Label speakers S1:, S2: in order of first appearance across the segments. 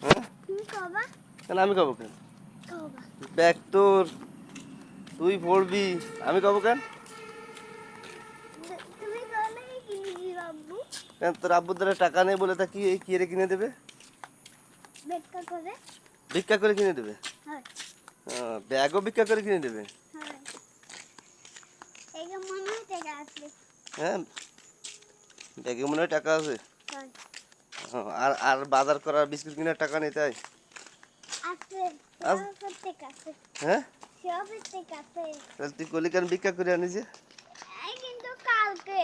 S1: হ্যাঁ
S2: তুমি কবা
S1: কেন আমি কব কেন?
S2: কবা
S1: ব্যাগ তোর, তুই পড়বি, আমি কব কেন?
S2: তুমি কলে কিনে দিবা আব্বু
S1: কেন তোর আব্বুর দ্বারা টাকা নেই বলে তা কি কি রে কিনে দেবে?
S2: বেকা করে
S1: ভিক্ষা করে কিনে দেবে?
S2: হয়
S1: ব্যাগও ভিক্ষা করে কিনে দেবে?
S2: হয় এই মনে হয় টাকা আছে
S1: হ্যাঁ ব্যাগে মনে হয় টাকা আছে।
S2: হয়
S1: আর আর বাজার করার বিস্কুট কেনার টাকা নেই তাই?
S2: আছে
S1: আজ-
S2: সব টাকা আছে
S1: হ্যাঁ
S2: সব টাকা আছে
S1: তাহলে তুই কলি কেন ভিক্ষা করে আনিস যে?
S2: এই কিন্তু কালকে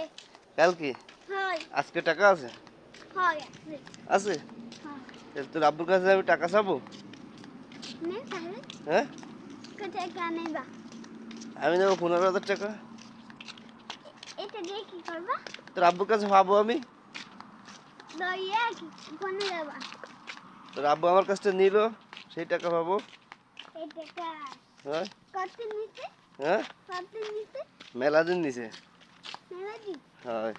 S1: কালকে?
S2: হয়
S1: আজকে টাকা আছে?
S2: হয় আছে
S1: আছে?
S2: হয়
S1: তাহলে তোর আব্বুর কাছে আমি টাকা চাবো?
S2: নে তাহলে
S1: হ্যাঁ
S2: কোথায় কানেবা
S1: আমি নেবো 15,000 টাকা।
S2: এটা দিয়ে কি করবা
S1: তোর আব্বুর কাছে পাবো আমি?
S2: দইয়া কি কোনে যাবা
S1: তোর আব্বু আমার কাছটা নিল, সেই টাকা পাবো।
S2: এই টাকা
S1: হ্যাঁ
S2: কত নিতে
S1: হ্যাঁ
S2: কত নিতে
S1: মেলা দিন নিছে।
S2: মেলাজি
S1: হয়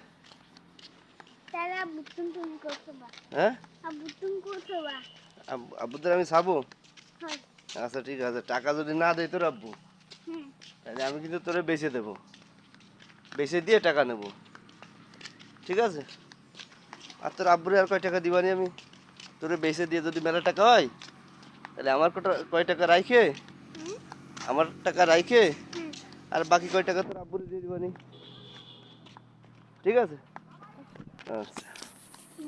S2: তাহলে আব্বু তুমি করছো বা
S1: হ্যাঁ
S2: আব্বু তুমি করছো বা
S1: আব্বুদের আমি চাবো?
S2: হয়
S1: আচ্ছা ঠিক আছে, টাকা যদি না দেয় তোর আব্বু
S2: হ্যাঁ
S1: তাহলে আমি কিন্তু তোরে বেচে দেবো, বেচে দিয়ে টাকা নেব, ঠিক আছে? আর তোর আব্বুরে আর কয় টাকা দিবানি আমি? তোরে বেচে দিয়ে যদি মেলা টাকা হয় তাহলে আমার কয় টাকা রাইখে,
S2: হ্যাঁ
S1: আমার টাকা রাইখে
S2: হ্যাঁ
S1: আর বাকি কয় টাকা তোর আব্বুরে দিয়ে দিবানি, ঠিক আছে? আচ্ছা